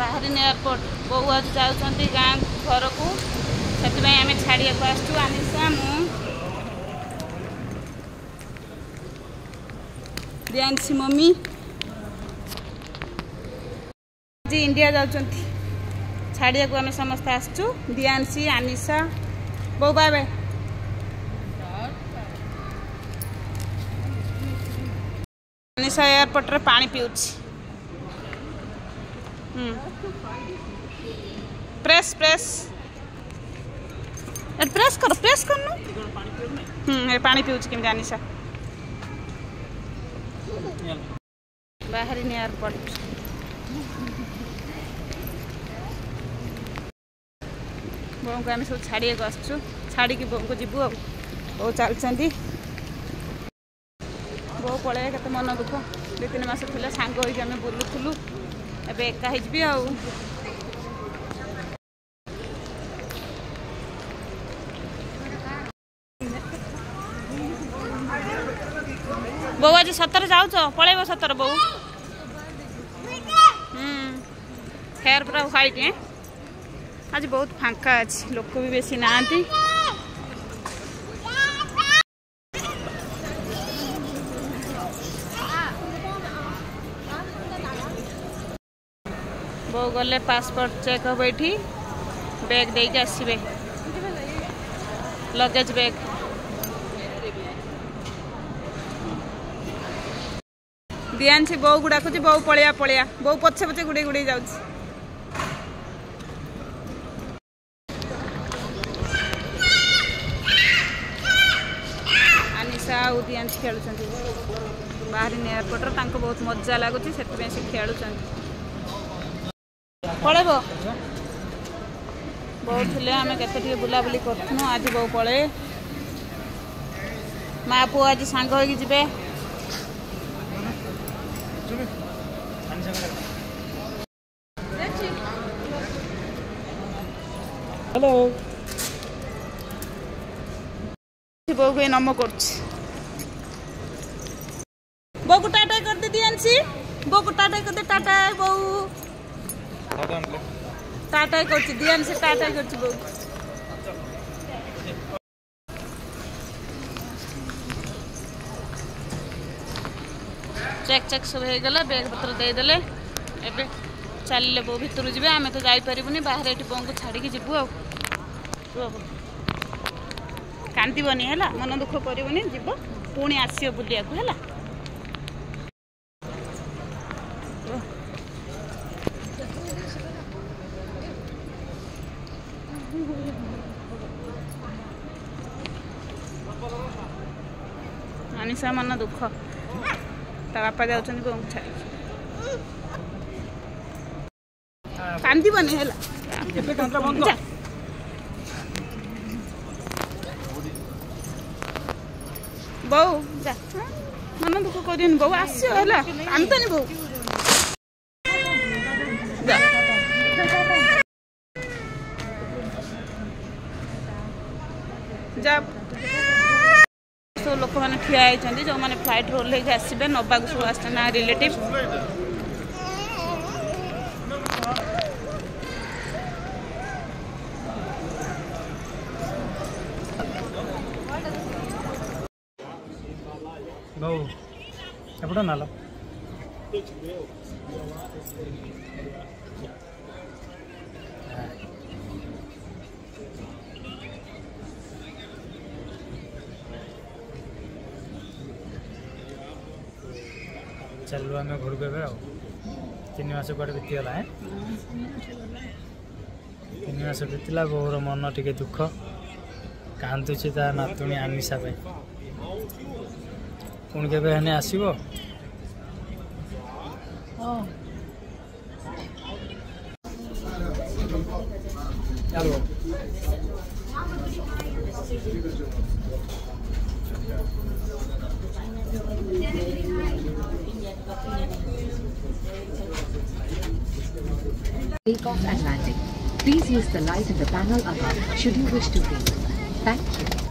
Bahrain airport बो आज जाऊँगी गाँ घर को से आम छाड़िया को आसचु आनिशा मुझी मम्मी आज इंडिया जाऊँगी छाड़िया को आम समस्त आसचु दियांशी आनिशा बो बाय बाय आनिशा एयरपोर्ट रे पानी पीउछि प्रेस प्रेस प्रेस कर पानी पीउछि केमि आनिशा बाहरिन एयरपोर्ट बों को आम सब छाड़िया को आसचु छाड़ी बों को जीवु आ बो चलती बो पड़े के मन दुख 2-3 मास थी सांग होम बुलूलु एवं एका ही बो आज सतर जाऊच पलैब सतर बो हेयर पूरा व्हाइट है आज बहुत फांका अच्छी लोक भी बेसी नांती बो गले पासपोर्ट चेक हम ये बैग दे आसबे लगेज बैग दियांशी बो गुड़ा को बो पलिया पलिया बो पछे पछे गुड़े गुड़े जाऊँ आनिशा और दियांशी खेलुं बाहरिन एयरपोर्ट बहुत मजा लगुच से खेलुं पलैब बहुत थे आम के बुलाबुली करूँ आज बो पले माँ पुआ आज सांग होके हेलो बो को नम कर बो को टाटा कर दे दियांशी बो को टाटा कर दे टाटा बो टाटा कर दियांशी टाटा कर बो चेक चेक सब हो गला बैग पत्र देदेले एबे चलिए बो भितर जी आम तो जापरूनी बाहर ये बो को छाड़ी जीवु आ कांदीबनी है मन दुख करनी जीव पुणी आसो बुलिया है आनिशा मन दुख ता बापा जाऊँ बों छाड़ी कांदीबनी है बो जा मन दुख कर बो आसो है कांदनी बो जा सब लोक मैंने ठिया होती जो मैंने फ्लाइट रोल आसबे नवाक सब आसना रिलेटिव ఎప్పుడో నాలో चलू आम घर को 3 मास कड़े बीतीगला 3 मास बीतला बोर मन टे दुख कांदुची ता नातुणी आनिशा पे पुणी के आसब Take off and landing. Please use the light in the panel above should you wish to leave. Thank you.